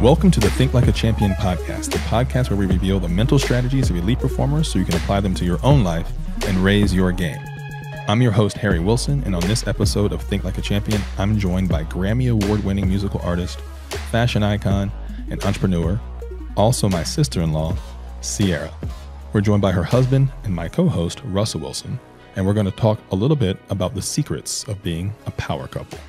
Welcome to the Think Like a Champion podcast, the podcast where we reveal the mental strategies of elite performers so you can apply them to your own life and raise your game. I'm your host, Harry Wilson, and on this episode of Think Like a Champion, I'm joined by Grammy Award-winning musical artist, fashion icon, and entrepreneur, also my sister-in-law, Ciara. We're joined by her husband and my co-host, Russell Wilson, and we're going to talk a little bit about the secrets of being a power couple.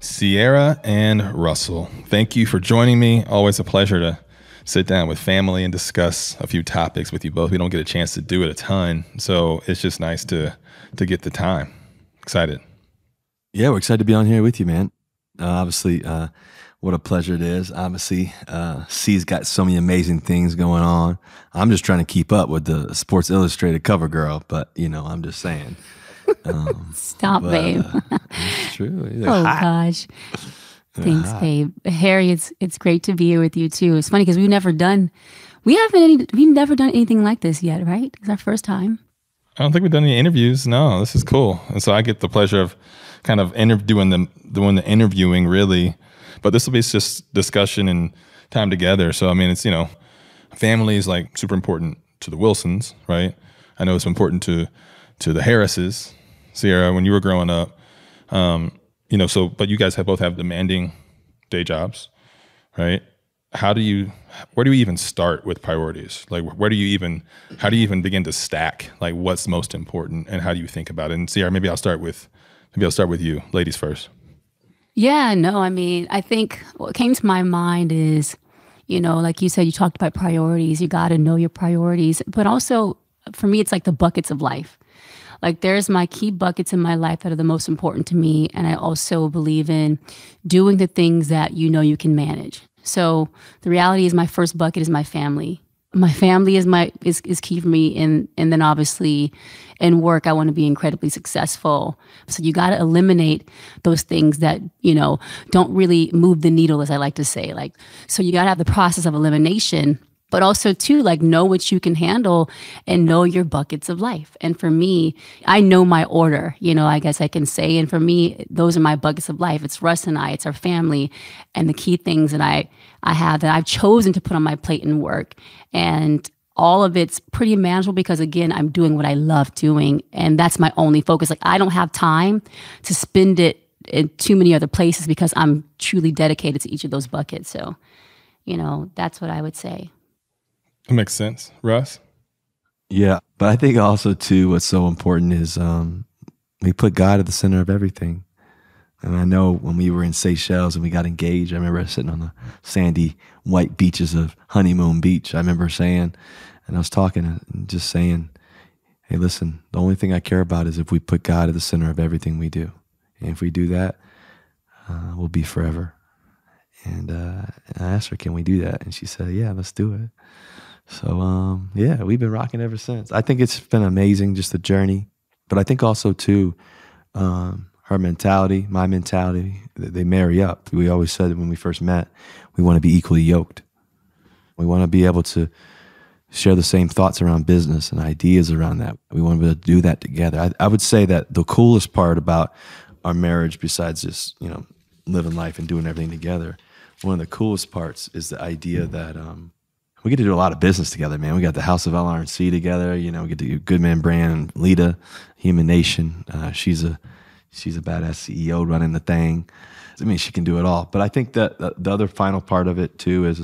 Ciara and Russell, thank you for joining me. Always a pleasure to sit down with family and discuss a few topics with you both. We don't get a chance to do it a ton, so it's just nice to get the time. Excited. Yeah, we're excited to be on here with you, man. Obviously, what a pleasure it is. Obviously, C's got so many amazing things going on. I'm just trying to keep up with the Sports Illustrated cover girl, but, I'm just saying. Stop, babe. It's true. Oh, gosh. Thanks, babe. Harry, it's great to be here with you, too. It's funny because we've never done anything like this yet, right? It's our first time. I don't think we've done any interviews. No, this is cool. And so I get the pleasure of kind of doing the interviewing, really. But this will be just discussion and time together. So, I mean, it's, family is like super important to the Wilsons, right? I know it's important to the Harrises. Ciara, when you were growing up, but you guys both have demanding day jobs, right? Where do you even start with priorities? Like, how do you even begin to stack, like, what's most important and how do you think about it? And Ciara, maybe I'll start with you, ladies first. Yeah, no, I mean, I think what came to my mind is, like you said, you talked about priorities. You got to know your priorities, but also for me, it's like the buckets of life. Like, there's my key buckets in my life that are the most important to me. And I also believe in doing the things that you can manage. So the reality is my first bucket is my family. My family is key for me. And then obviously in work, I want to be incredibly successful. So you got to eliminate those things that, don't really move the needle, as I like to say. So you got to have the process of elimination, but also too, know what you can handle and know your buckets of life. And for me, I know my order, I guess I can say. And for me, those are my buckets of life. It's Russ and I, it's our family, and the key things that I have that I've chosen to put on my plate and work. And all of it's pretty manageable because, again, I'm doing what I love doing. And that's my only focus. I don't have time to spend it in too many other places because I'm truly dedicated to each of those buckets. So, that's what I would say. That makes sense. Russ? Yeah, but I think also, too, what's so important is we put God at the center of everything. And I know when we were in Seychelles and we got engaged, I remember sitting on the sandy white beaches of Honeymoon Beach. I remember saying, and I was talking and just saying, hey, listen, the only thing I care about is if we put God at the center of everything we do. And if we do that, we'll be forever. And I asked her, can we do that? And she said, yeah, let's do it. So, we've been rocking ever since. I think it's been amazing, just the journey. But I think also, too, her mentality, my mentality, they marry up. We always said that when we first met, we want to be equally yoked. We want to be able to share the same thoughts around business and ideas around that. We want to be able to do that together. I would say that the coolest part about our marriage, besides just, living life and doing everything together, one of the coolest parts is the idea that we get to do a lot of business together, man. We got the House of LR&C together. We get to do Goodman Brand, Lita, Human Nation. She's a badass CEO running the thing. I mean, she can do it all. But I think that the other final part of it too is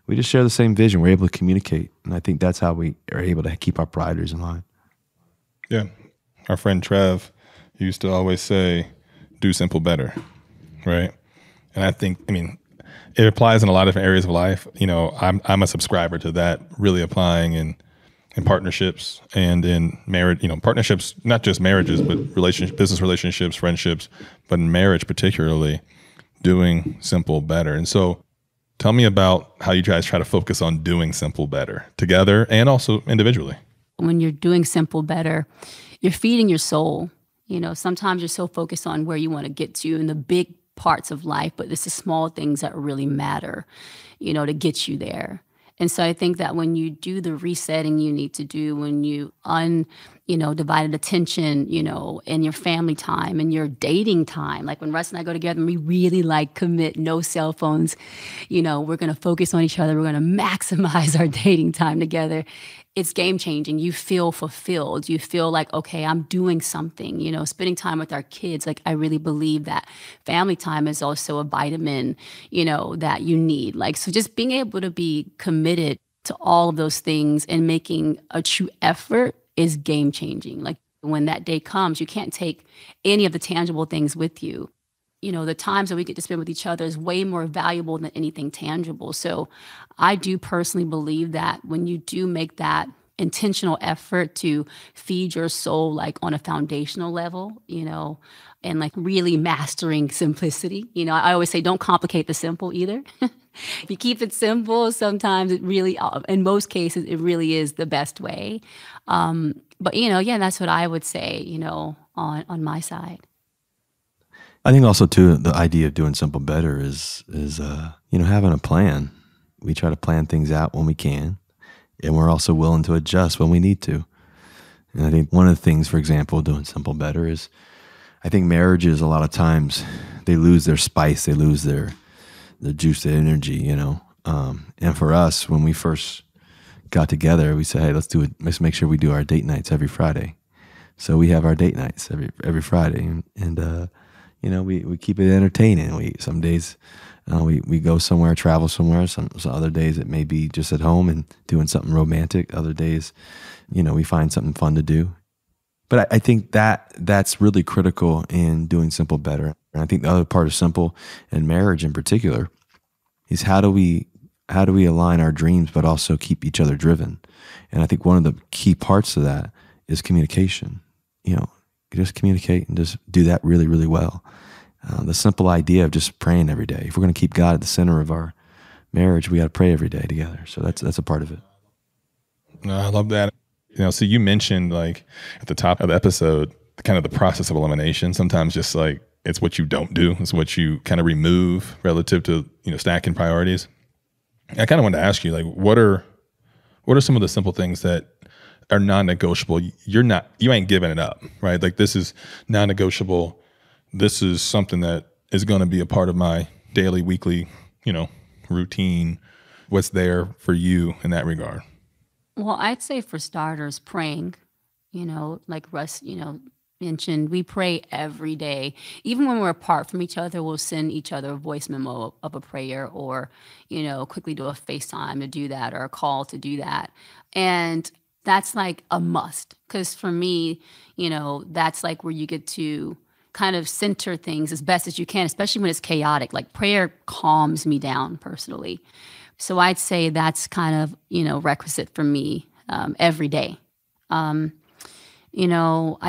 we just share the same vision. We're able to communicate, and I think that's how we are able to keep our priorities in line. Yeah, our friend Trev used to always say, "Do simple better," right? And I think, it applies in a lot of different areas of life. I'm a subscriber to that, really applying in partnerships and in marriage, partnerships, not just marriages, but business relationships, friendships, but in marriage particularly, doing simple better. And so tell me about how you guys try to focus on doing simple better together and also individually. When you're doing simple better, you're feeding your soul. Sometimes you're so focused on where you want to get to in the big parts of life, but it's the small things that really matter, to get you there. And so I think that when you do the resetting you need to do, when you divided attention, and your family time and your dating time. Like when Russ and I go together and we really like commit, no cell phones, we're going to focus on each other. We're going to maximize our dating time together. It's game changing. You feel fulfilled. You feel like, okay, I'm doing something, spending time with our kids. Like I really believe that family time is also a vitamin, that you need. Like, so just being able to be committed to all of those things and making a true effort is game changing. Like when that day comes, you can't take any of the tangible things with you. The times that we get to spend with each other is way more valuable than anything tangible. So I do personally believe that when you do make that intentional effort to feed your soul, like on a foundational level, and like really mastering simplicity. I always say don't complicate the simple either. If you keep it simple, sometimes it really, in most cases, it really is the best way. But, that's what I would say, on my side. I think also too, the idea of doing simple better is having a plan. We try to plan things out when we can, and we're also willing to adjust when we need to. And I think one of the things, for example, doing simple better is, I think marriages a lot of times they lose their spice, they lose their juice, their energy, And for us, when we first got together, we said, hey, let's make sure we do our date nights every Friday. So we have our date nights every Friday, and we keep it entertaining. Some days we go somewhere, travel somewhere. Some other days it may be just at home and doing something romantic. Other days, we find something fun to do. But I think that's really critical in doing simple better. And I think the other part of simple and marriage in particular is how do we align our dreams but also keep each other driven? And I think one of the key parts of that is communication. Just communicate and just do that really, really well. The simple idea of just praying every day. If we're going to keep God at the center of our marriage, we got to pray every day together. So that's a part of it. No, I love that. So you mentioned like at the top of the episode, kind of the process of elimination. Sometimes just like it's what you don't do. It's what you kind of remove relative to, stacking priorities. I kind of wanted to ask you, like, what are some of the simple things that are non-negotiable? You ain't giving it up, right? Like this is non-negotiable. This is something that is going to be a part of my daily, weekly, routine. What's there for you in that regard? Well, I'd say for starters, praying, like Russ, mentioned, we pray every day. Even when we're apart from each other, we'll send each other a voice memo of a prayer or, quickly do a FaceTime to do that or a call to do that. And that's like a must. Because for me, that's like where you get to kind of center things as best as you can, especially when it's chaotic. Like prayer calms me down personally. So I'd say that's kind of, requisite for me every day. I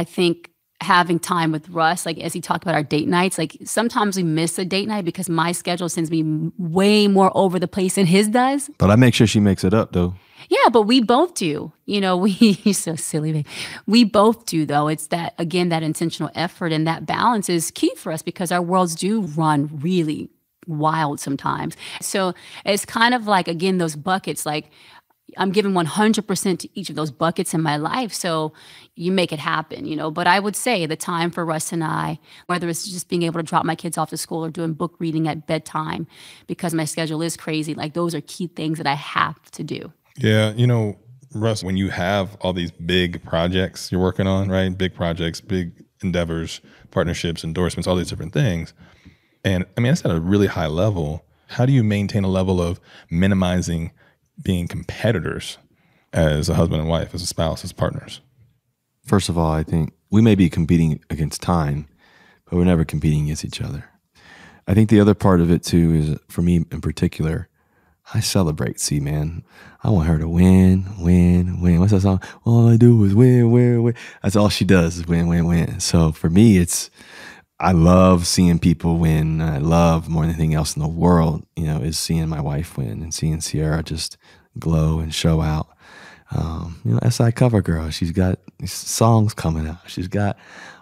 think having time with Russ, like as he talked about our date nights, like sometimes we miss a date night because my schedule sends me way more over the place than his does. But I make sure she makes it up though. Yeah, but we both do. He's so silly, babe. We both do, though. It's that, again, that intentional effort and that balance is key for us because our worlds do run really wild sometimes. So it's kind of like, again, those buckets, like I'm giving 100% to each of those buckets in my life. So you make it happen, But I would say the time for Russ and I, whether it's just being able to drop my kids off to school or doing book reading at bedtime because my schedule is crazy, like those are key things that I have to do. Yeah, Russ, when you have all these big projects you're working on, right? Big projects, big endeavors, partnerships, endorsements, all these different things. And I mean, that's at a really high level. How do you maintain a level of minimizing being competitors as a husband and wife, as a spouse, as partners? First of all, I think we may be competing against time, but we're never competing against each other. I think the other part of it too is, for me in particular, I celebrate C, man. I want her to win. What's that song? All I do is win. That's all she does is win. So for me, I love seeing people win. I love more than anything else in the world, is seeing my wife win and seeing Ciara just glow and show out. SI Cover Girl, she's got songs coming out. She's got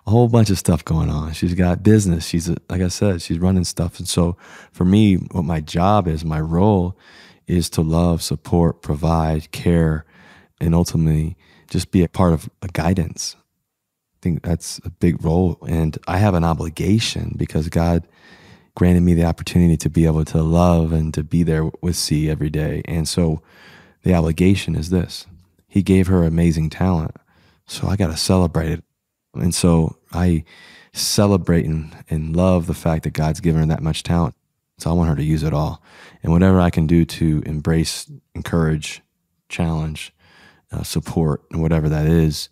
a whole bunch of stuff going on. She's got business. Like I said, she's running stuff. And so for me, what my job is, my role is to love, support, provide, care, and ultimately just be a part of a guidance. I think that's a big role. And I have an obligation because God granted me the opportunity to be able to love and to be there with C every day. And so the obligation is this. He gave her amazing talent, so I got to celebrate it. And so I celebrate and love the fact that God's given her that much talent. So I want her to use it all. And whatever I can do to embrace, encourage, challenge, support, and whatever that is,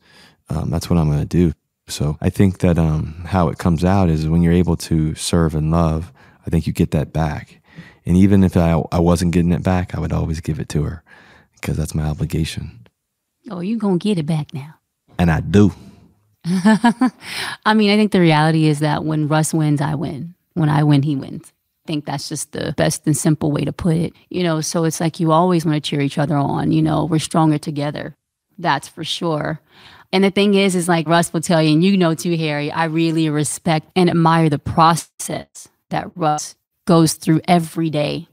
that's what I'm going to do. So I think that how it comes out is when you're able to serve and love, I think you get that back. And even if I wasn't getting it back, I would always give it to her because that's my obligation. Oh, you going to get it back now. And I do. I mean, I think the reality is that when Russ wins, I win. When I win, he wins. I think that's just the best and simple way to put it. So it's like you always want to cheer each other on. We're stronger together. That's for sure. And the thing is like Russ will tell you, and you know too, Harry, I really respect and admire the process that Russ goes through every day.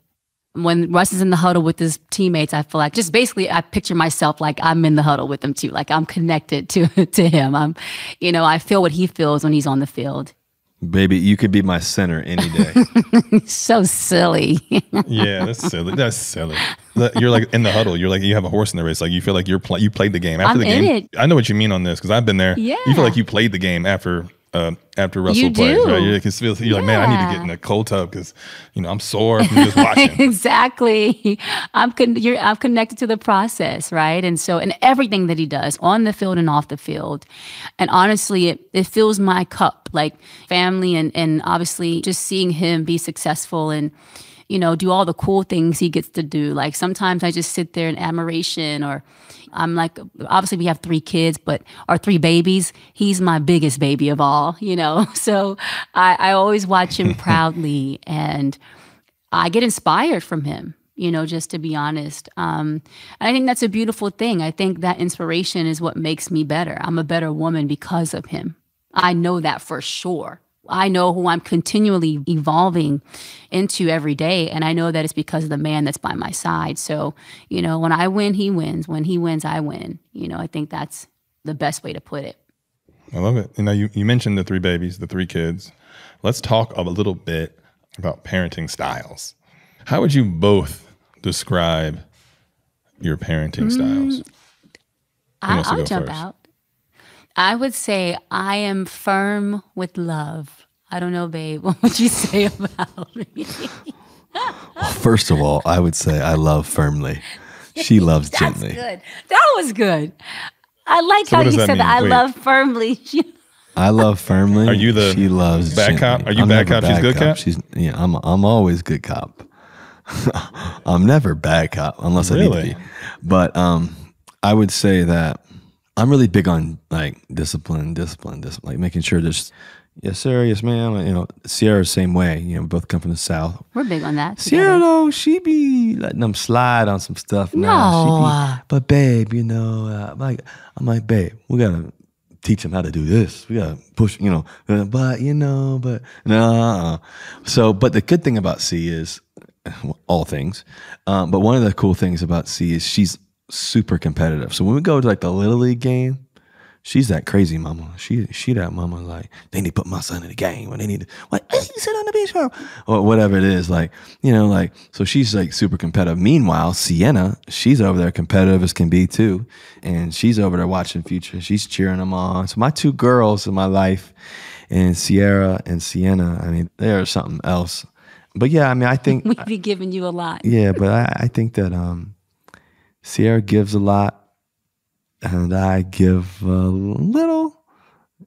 When Russ is in the huddle with his teammates, I feel like just basically I picture myself like I'm in the huddle with him too. Like I'm connected to him. I feel what he feels when he's on the field. Baby, you could be my center any day. So silly. Yeah, that's silly. That's silly. You're like in the huddle. You're like you have a horse in the race. Like you feel like you played the game after I'm the game. in it. I know what you mean on this because I've been there. Yeah. You feel like you played the game after Russell You plays, do. right? You're like, man, I need to get in a cold tub because I'm sore from just watching. Exactly. I'm connected to the process, right? And everything that he does on the field and off the field. And honestly, it fills my cup, like family and obviously just seeing him be successful and do all the cool things he gets to do. Like sometimes I just sit there in admiration, or I'm like, obviously we have 3 kids, but our 3 babies, he's my biggest baby of all, So I always watch him proudly and I get inspired from him, just to be honest. And I think that's a beautiful thing. I think that inspiration is what makes me better. I'm a better woman because of him. I know that for sure. I know who I'm continually evolving into every day. And I know that it's because of the man that's by my side. So, when I win, he wins. When he wins, I win. I think that's the best way to put it. I love it. You mentioned the 3 babies, the 3 kids. Let's talk a little bit about parenting styles. How would you both describe your parenting styles? I'll jump out. I would say I am firm with love. I don't know, babe. What would you say about me? First of all, I would say I love firmly. She loves gently. That's good. That was good. I like how you said that. I love firmly. I love firmly. Are you the she loves bad gently. cop? Are you bad cop? She's good cop? I'm always good cop. I'm never bad cop unless I need to be. But I would say that I'm really big on like discipline, like making sure there's yes sir, yes ma'am. Ciara same way. Both come from the South. We're big on that. Ciara though, she be letting them slide on some stuff now. But babe, I'm like, babe, we gotta teach them how to do this. We gotta push, but no. So, but the good thing about C is all things. But one of the cool things about C is she's super competitive. So when we go to like the Little League game, she's that crazy mama. She that mama like, they need to put my son in the game, or they need to sit on the bench or whatever it is. Like, so she's like super competitive. Meanwhile, Sienna, she's over there competitive as can be too. And she's over there watching Future. She's cheering them on. So my 2 girls in my life, and Ciara and Sienna, I mean, they are something else. But yeah, I mean, I think we'd be giving you a lot. Yeah, but I think that Ciara gives a lot, and I give a little,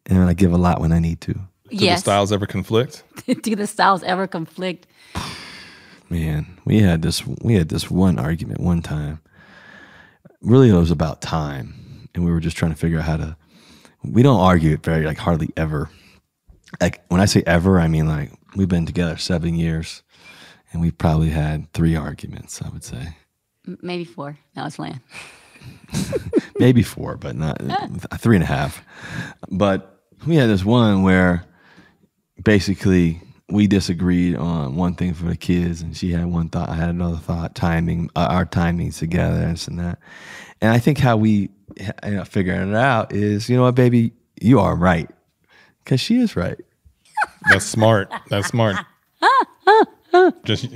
and I give a lot when I need to. Do the styles ever conflict? Do the styles ever conflict? Man, we had this one argument one time. Really, it was about time, and we were just trying to figure out how to. We don't argue it very hardly ever. Like when I say ever, I mean like we've been together 7 years, and we've probably had 3 arguments. I would say. Maybe 4. No, it's land. Maybe 4, but not 3.5. But we had this one where basically we disagreed on one thing for the kids, and she had one thought, I had another thought, timing, our timings together, this and that. And I think how we figuring it out is, you know what, baby, you are right. Because she is right. That's smart. That's smart. Just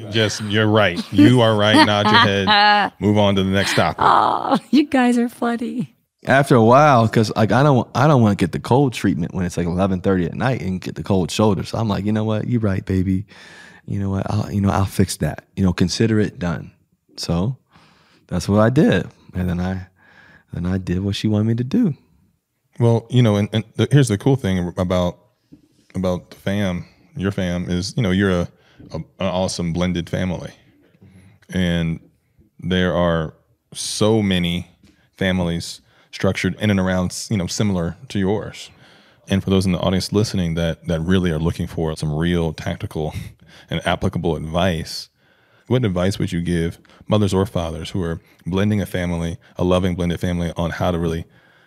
you're right. You are right. Nod your head. Move on to the next topic. Oh, you guys are funny. After a while, because like I don't want to get the cold treatment when it's like 11:30 at night and get the cold shoulder. So I'm like, you know what, you're right, baby. You know what, I'll fix that. Consider it done. So that's what I did, and then I did what she wanted me to do. Well, here's the cool thing about the fam. Your fam is, you're an awesome blended family, and there are so many families structured in and around, similar to yours. And for those in the audience listening that really are looking for some real tactical and applicable advice, what advice would you give mothers or fathers who are blending a loving blended family, on how to really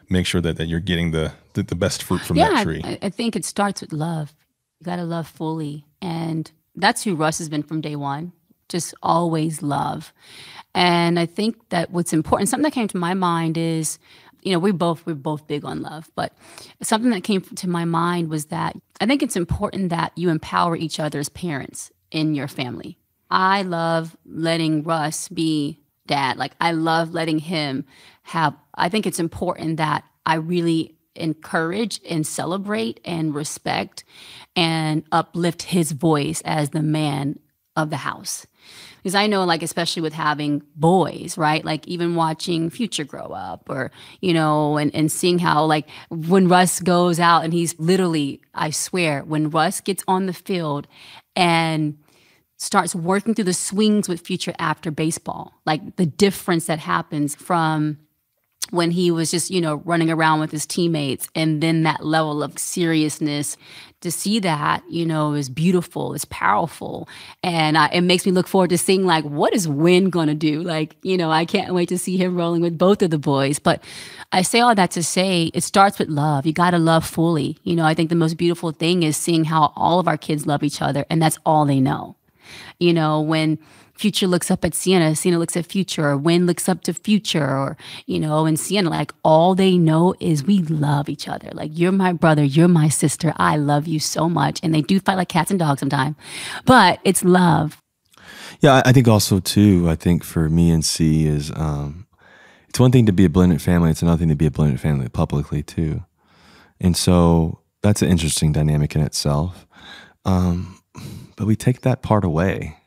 make sure that you're getting the best fruit from that tree? I think it starts with love. You got to love fully. And that's who Russ has been from day one, just always love. And I think that what's important, something that came to my mind is, we're both big on love, but something that came to my mind was that I think it's important that you empower each other as parents in your family. I love letting Russ be dad. Like, I love letting him I think it's important that I really encourage and celebrate and respect and uplift his voice as the man of the house. Because I know, like, especially with having boys, right? Like, even watching Future grow up, or, and seeing how, like, when Russ goes out and he's literally, I swear, when Russ gets on the field and starts working through the swings with Future after baseball, like the difference that happens from when he was just, running around with his teammates, and then that level of seriousness, to see that, is beautiful, is powerful. And it makes me look forward to seeing, like, what is Wynn going to do? Like, I can't wait to see him rolling with both of the boys. But I say all that to say it starts with love. You got to love fully. I think the most beautiful thing is seeing how all of our kids love each other, and that's all they know. When Future looks up at Ciara looks at Future, or Wynn looks up to Future, or, and Ciara, like, all they know is we love each other. Like, you're my brother, you're my sister, I love you so much. And they do fight like cats and dogs sometimes, but it's love. Yeah, I think also, too, I think for me and C is, it's one thing to be a blended family, it's another thing to be a blended family publicly, too. And so that's an interesting dynamic in itself. But we take that part away.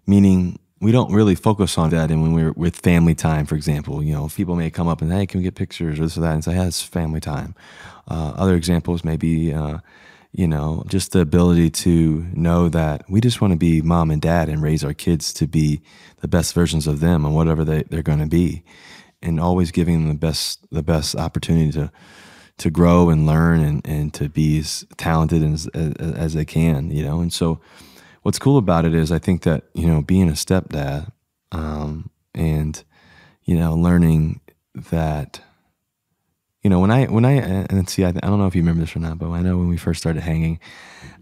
Meaning we don't really focus on that. And when we're with family time, for example, people may come up and, hey, can we get pictures or this or that? And say, yeah, it's family time. Other examples may be, just the ability to know that we just want to be mom and dad and raise our kids to be the best versions of them and whatever they're going to be. And always giving them the best opportunity to grow and learn and to be as talented as they can, And so what's cool about it is I think that, being a stepdad, and, learning that, when I and see, I don't know if you remember this or not, but I know when we first started hanging,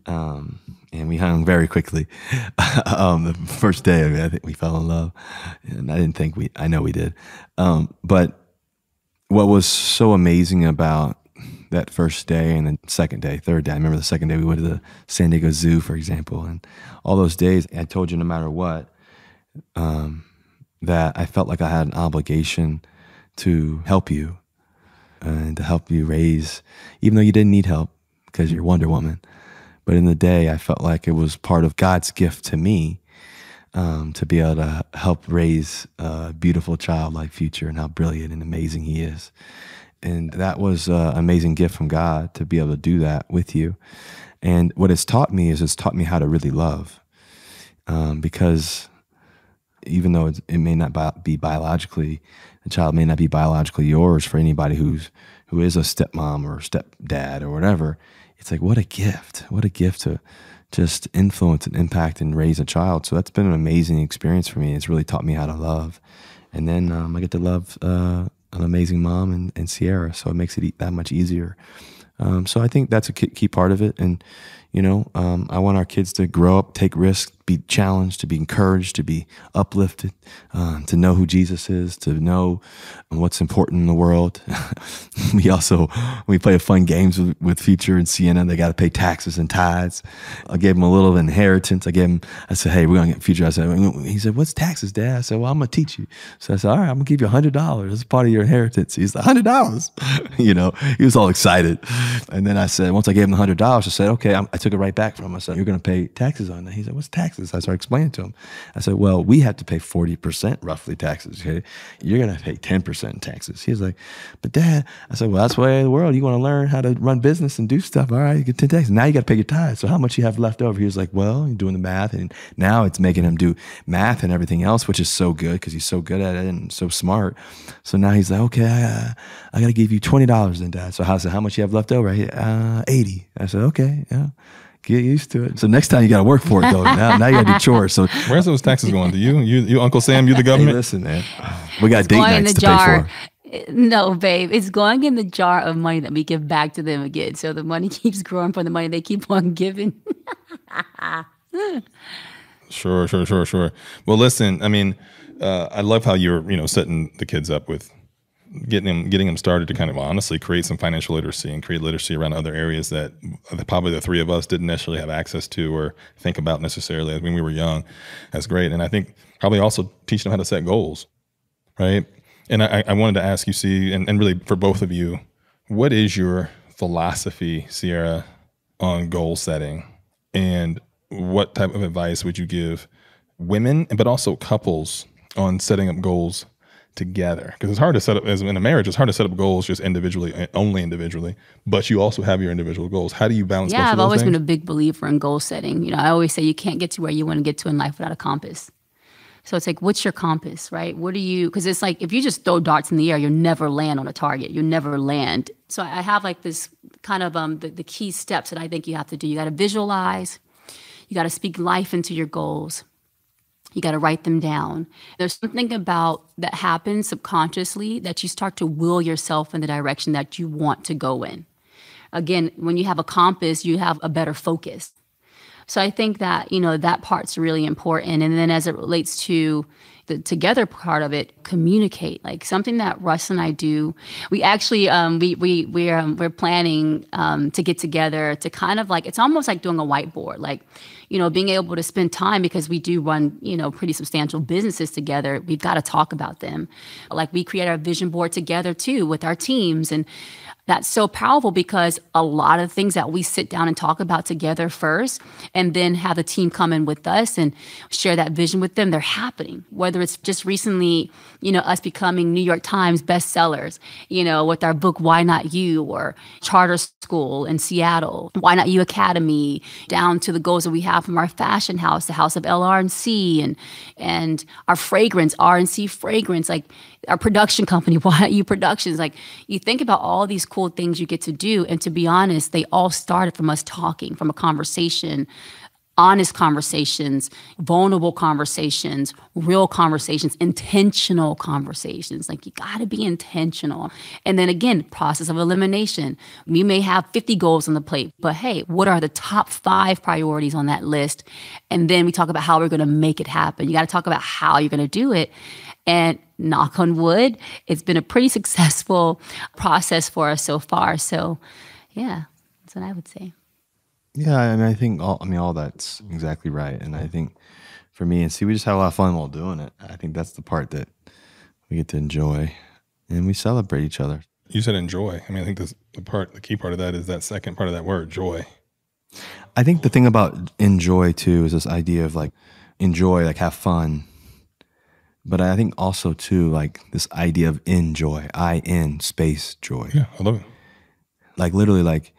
and we hung very quickly, the first day, I think we fell in love, and I know we did. But what was so amazing about that first day and then second day, third day. I remember the second day we went to the San Diego Zoo, for example, and all those days I told you no matter what, that I felt like I had an obligation to help you and to help you raise, even though you didn't need help because you're Wonder Woman. But in the day, I felt like it was part of God's gift to me, to be able to help raise a beautiful child like Future and how brilliant and amazing he is. And that was an amazing gift from God to be able to do that with you. And what it's taught me is it's taught me how to really love. Because even though it may not be biologically, the child may not be biologically yours, for anybody who is a stepmom or stepdad or whatever, it's like, what a gift to just influence and impact and raise a child. So that's been an amazing experience for me. It's really taught me how to love. And then I get to love an amazing mom and Ciara, so it makes it that much easier. So I think that's a key part of it. And, I want our kids to grow up, take risks, be challenged, to be encouraged, to be uplifted, to know who Jesus is, to know what's important in the world. we play fun games with Future and Ciara. They got to pay taxes and tithes. I gave them a little inheritance. I said, hey, we're going to get Future. He said, what's taxes, Dad? I said, well, I'm going to teach you. So I said, all right, I'm going to give you $100 as part of your inheritance. He's like, $100? He was all excited. And then I said, once I gave him the $100, I said, okay, I took it right back from him. I said, you're going to pay taxes on that. He said, what's taxes? I started explaining to him. I said, well, we have to pay 40% roughly taxes. Okay? You're going to pay 10% in taxes. He was like, but Dad, I said, well, that's the way of the world. You want to learn how to run business and do stuff. All right, you get 10 taxes. Now you got to pay your tithes. So how much you have left over? He was like, well, you're doing the math. And now it's making him do math and everything else, which is so good because he's so good at it and so smart. So now he's like, okay, I got to give you $20 then, Dad. So I said, how much you have left over? 80. I said, okay, yeah. Get used to it. So next time you got to work for it, though. Now you got to do chores. So where's those taxes going? To you, Uncle Sam? You the government? Hey, listen, man. We got date nights to pay for. No, babe. It's going in the jar of money that we give back to them again. So the money keeps growing from the money they keep on giving. Sure. Well, listen. I mean, I love how you're setting the kids up with getting them started to kind of honestly create some financial literacy and create literacy around other areas that probably the three of us didn't necessarily have access to or think about necessarily when we were young. That's great. And I think probably also teaching them how to set goals, right? And I wanted to ask you, and really for both of you, what is your philosophy, Ciara, on goal setting? And what type of advice would you give women, but also couples on setting up goals together? Because it's hard to set up, as in a marriage, it's hard to set up goals just individually, only individually, but you also have your individual goals. How do you balance both of those I've always things? been a big believer in goal setting. I always say you can't get to where you want to get to in life without a compass. So it's like, what's your compass, right? Because it's like, if you just throw darts in the air, you'll never land on a target. You'll never land. So I have like this kind of the key steps that I think you have to do. You got to visualize. You got to speak life into your goals. You got to write them down. There's something about that happens subconsciously that you start to will yourself in the direction that you want to go in. Again, when you have a compass, you have a better focus. So I think that, that part's really important. And then as it relates to the together part of it, communicate. Like something that Russ and I do, we actually we're planning to get together to kind of like, it's almost like doing a whiteboard, like being able to spend time, because we do run pretty substantial businesses together. We've got to talk about them. Like we create our vision board together too with our teams, and that's so powerful because a lot of things that we sit down and talk about together first and then have the team come in with us and share that vision with them, they're happening. Whether it's just recently, us becoming New York Times bestsellers, with our book, Why Not You, or charter school in Seattle, Why Not You Academy, down to the goals that we have from our fashion house, the House of LR&C, and our fragrance, R&C fragrance, like our production company, Why Not You Productions. Like you think about all these cool things you get to do. And to be honest, they all started from us talking, from a conversation, honest conversations, vulnerable conversations, real conversations, intentional conversations. Like you got to be intentional. And then again, process of elimination. We may have 50 goals on the plate, but hey, what are the top 5 priorities on that list? And then we talk about how we're going to make it happen. You got to talk about how you're going to do it. And knock on wood, it's been a pretty successful process for us so far. So yeah, that's what I would say. Yeah, and I think all that's exactly right. And I think for me we just have a lot of fun while doing it. I think that's the part that we get to enjoy, and we celebrate each other. You said enjoy. I mean, I think the key part of that is that second part of that word, joy. I think the thing about enjoy too is this idea of like enjoy, like have fun. But I think also too, like this idea of enjoy, I-N space joy. Yeah, I love it. Like literally like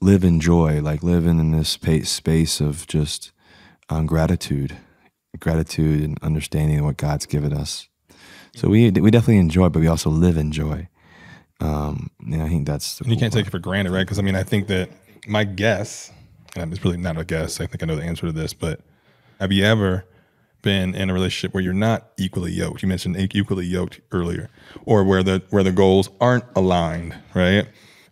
live in joy, like living in this space of just gratitude and understanding what God's given us. So we definitely enjoy, but we also live in joy. And I think that's the you can't take it for granted, right? Because I mean, I think that my guess, and it's really not a guess, I think I know the answer to this, but have you ever been in a relationship where you're not equally yoked? You mentioned equally yoked earlier, or where the goals aren't aligned, right?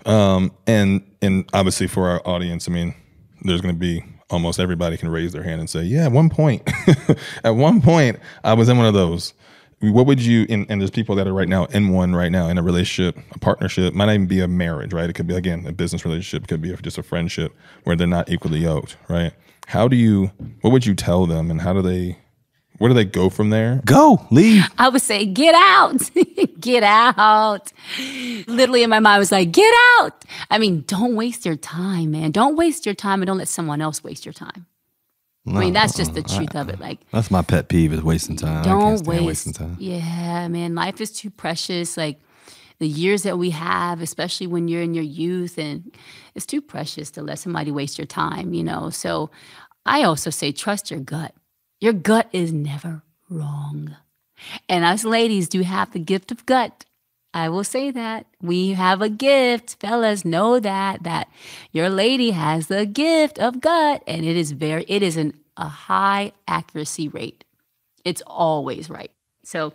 And obviously for our audience, I mean, there's going to be almost everybody can raise their hand and say, yeah, at one point, at one point, I was in one of those. What would you, and there's people that are right now in a relationship, a partnership, might not even be a marriage, right? It could be, again, a business relationship, it could be just a friendship where they're not equally yoked, right? What would you tell them, and where do they go from there? Go, leave. I would say, get out, get out. Literally in my mind, I was like, get out. I mean, don't waste your time, man. Don't waste your time, and don't let someone else waste your time. I mean, that's just the truth of it. Like, that's my pet peeve, is wasting time. I can't stand wasting time. Yeah, man, life is too precious. Like, the years that we have, especially when you're in your youth, and it's too precious to let somebody waste your time, you know? So I also say, trust your gut. Your gut is never wrong. And us ladies do have the gift of gut. I will say that. We have a gift. Fellas, know that your lady has the gift of gut, and it is a high accuracy rate. It's always right. So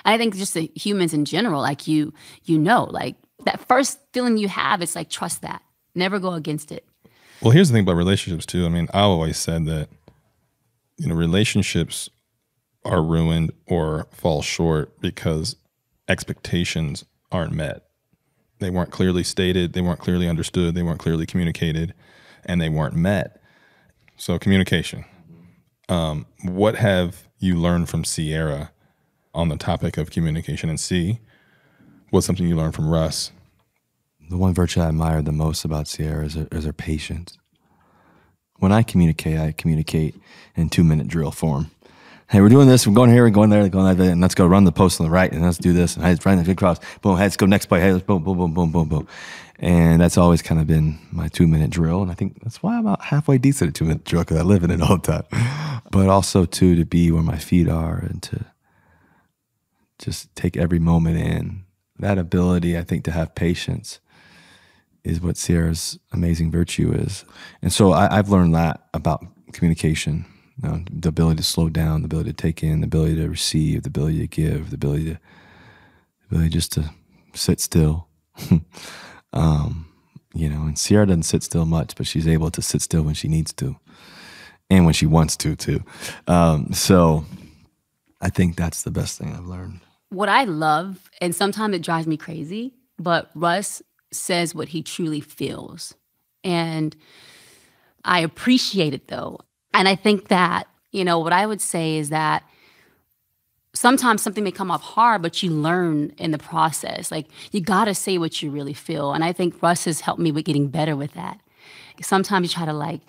I think just the humans in general, like you know, like that first feeling you have, it's like, trust that. Never go against it. Well, here's the thing about relationships too. I mean, I always said that, you know, relationships are ruined or fall short because expectations aren't met. They weren't clearly stated, they weren't clearly understood, they weren't clearly communicated, and they weren't met. So communication. What have you learned from Ciara on the topic of communication? And C, what's something you learned from Russ? The one virtue I admire the most about Ciara is her patience. When I communicate in 2-minute drill form. Hey, we're doing this, we're going here, we're going there, we're going there, and let's go run the post on the right, and let's do this, and hey, let's run the good cross, boom, hey, let's go next play, hey, let's boom, boom, boom, boom, boom, boom. And that's always kind of been my 2-minute drill, and I think that's why I'm about halfway decent at a 2-minute drill, because I live in it all the time. But also, too, to be where my feet are and to just take every moment in. That ability, I think, to have patience is what Ciara's amazing virtue is. And so I've learned that about communication. You know, the ability to slow down, the ability to take in, the ability to receive, the ability to give, the ability just to sit still. You know, and Ciara doesn't sit still much, but she's able to sit still when she needs to, and when she wants to too. So I think that's the best thing I've learned. What I love, and sometimes it drives me crazy, but Russ says what he truly feels. And I appreciate it though. And I think that, you know, what I would say is that sometimes something may come off hard, but you learn in the process. Like, you got to say what you really feel. And I think Russ has helped me with getting better with that. Sometimes you try to like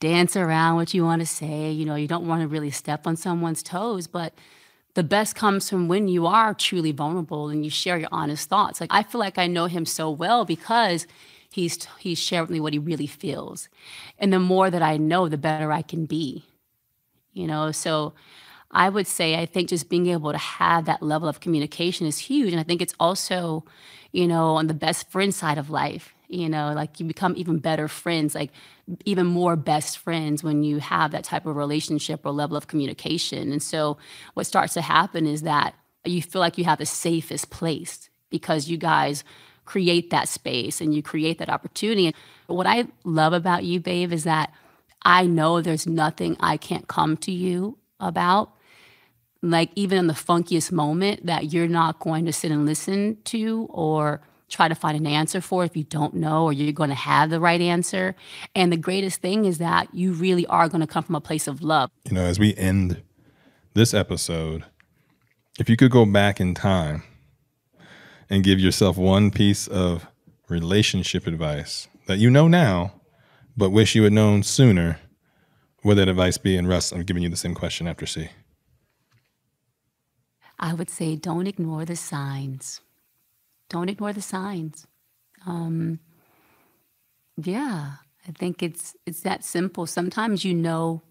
dance around what you want to say. You know, you don't want to really step on someone's toes, but the best comes from when you are truly vulnerable and you share your honest thoughts. Like, I feel like I know him so well because he's shared with me what he really feels. And the more that I know, the better I can be, you know? So I would say, I think just being able to have that level of communication is huge. And I think it's also, you know, on the best friend side of life, you know, like you become even better friends, like even more best friends when you have that type of relationship or level of communication. And so what starts to happen is that you feel like you have the safest place because you guys create that space and you create that opportunity. What I love about you, babe, is that I know there's nothing I can't come to you about. Like, even in the funkiest moment, that you're not going to sit and listen to or try to find an answer for if you don't know, or you're going to have the right answer. And the greatest thing is that you really are going to come from a place of love. You know, as we end this episode, if you could go back in time and give yourself one piece of relationship advice that you know now, but wish you had known sooner, what would that advice be? And Russ, I'm giving you the same question after C. I would say, don't ignore the signs. Don't ignore the signs. Yeah, I think it's that simple. Sometimes you know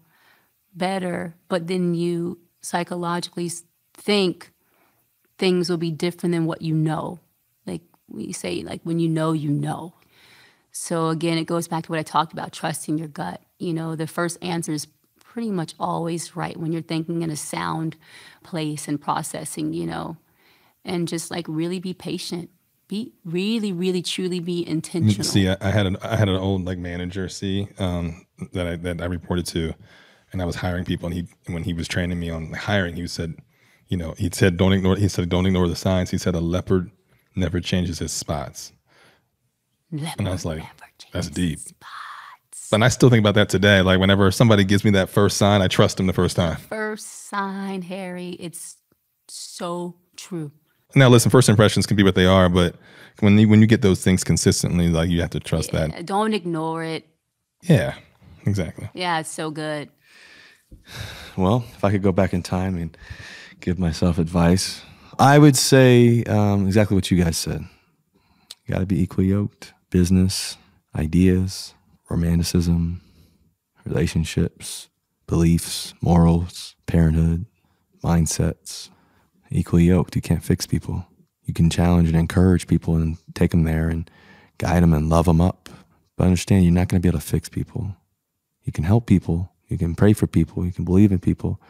better, but then you psychologically think things will be different than what you know. Like we say, like when you know, you know. So again, it goes back to what I talked about, trusting your gut. You know, the first answer is pretty much always right when you're thinking in a sound place and processing, you know, and just like really be patient. Be really, really, truly be intentional. See, I had an old like manager, that I reported to, and I was hiring people, and when he was training me on hiring, he said, don't ignore the signs. He said a leopard never changes his spots. And I was like, that's deep. And I still think about that today. Like whenever somebody gives me that first sign, I trust them the first time. First sign, Harry, it's so true. Now, listen, first impressions can be what they are, but when you get those things consistently, like you have to trust that. Don't ignore it. Yeah, exactly. Yeah, it's so good. Well, if I could go back in time and give myself advice, I would say exactly what you guys said. You got to be equally yoked. Business, ideas, romanticism, relationships, beliefs, morals, parenthood, mindsets. Equally yoked. You can't fix people. You can challenge and encourage people and take them there and guide them and love them up. But understand, you're not going to be able to fix people. You can help people. You can pray for people. You can believe in people.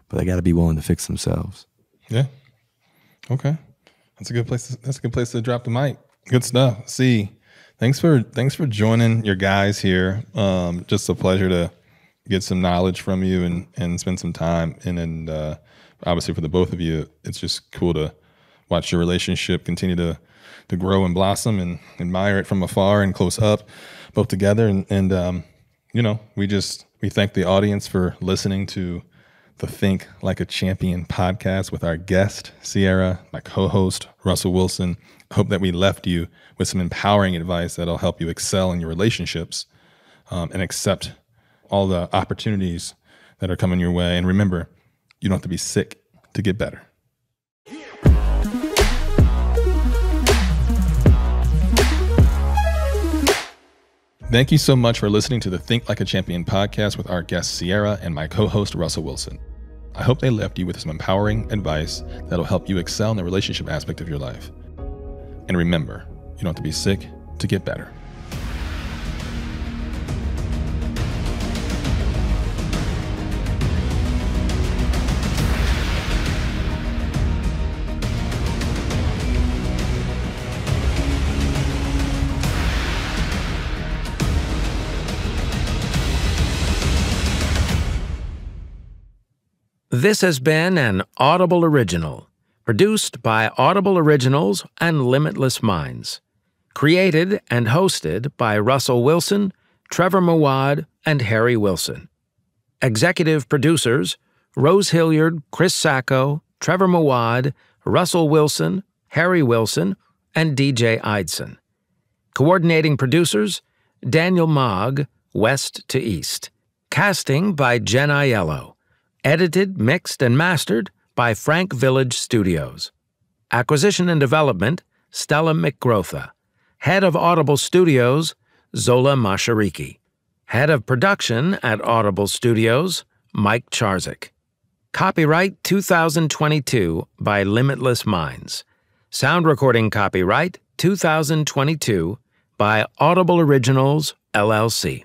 But they got to be willing to fix themselves. Yeah. Okay. That's a good place to drop the mic. Good stuff. See, thanks for joining your guys here. Just a pleasure to get some knowledge from you and spend some time. And obviously for the both of you, it's just cool to watch your relationship continue to grow and blossom, and admire it from afar and close up, both together. And we thank the audience for listening to the Think Like a Champion podcast with our guest, Ciara, my co-host, Russell Wilson. I hope that we left you with some empowering advice that'll help you excel in your relationships and accept all the opportunities that are coming your way. And remember, you don't have to be sick to get better. Thank you so much for listening to the Think Like a Champion podcast with our guest, Ciara, and my co-host, Russell Wilson. I hope they left you with some empowering advice that'll help you excel in the relationship aspect of your life. And remember, you don't have to be sick to get better. This has been an Audible original, produced by Audible Originals and Limitless Minds. Created and hosted by Russell Wilson, Trevor Moawad, and Harry Wilson. Executive producers, Rose Hilliard, Chris Sacco, Trevor Moawad, Russell Wilson, Harry Wilson, and DJ Eidson. Coordinating producers, Daniel Mogg, West to East. Casting by Jen Aiello. Edited, mixed, and mastered by Frank Village Studios. Acquisition and development, Stella McGrotha. Head of Audible Studios, Zola Mashariki. Head of production at Audible Studios, Mike Charzik. Copyright 2022 by Limitless Minds. Sound recording copyright 2022 by Audible Originals, LLC.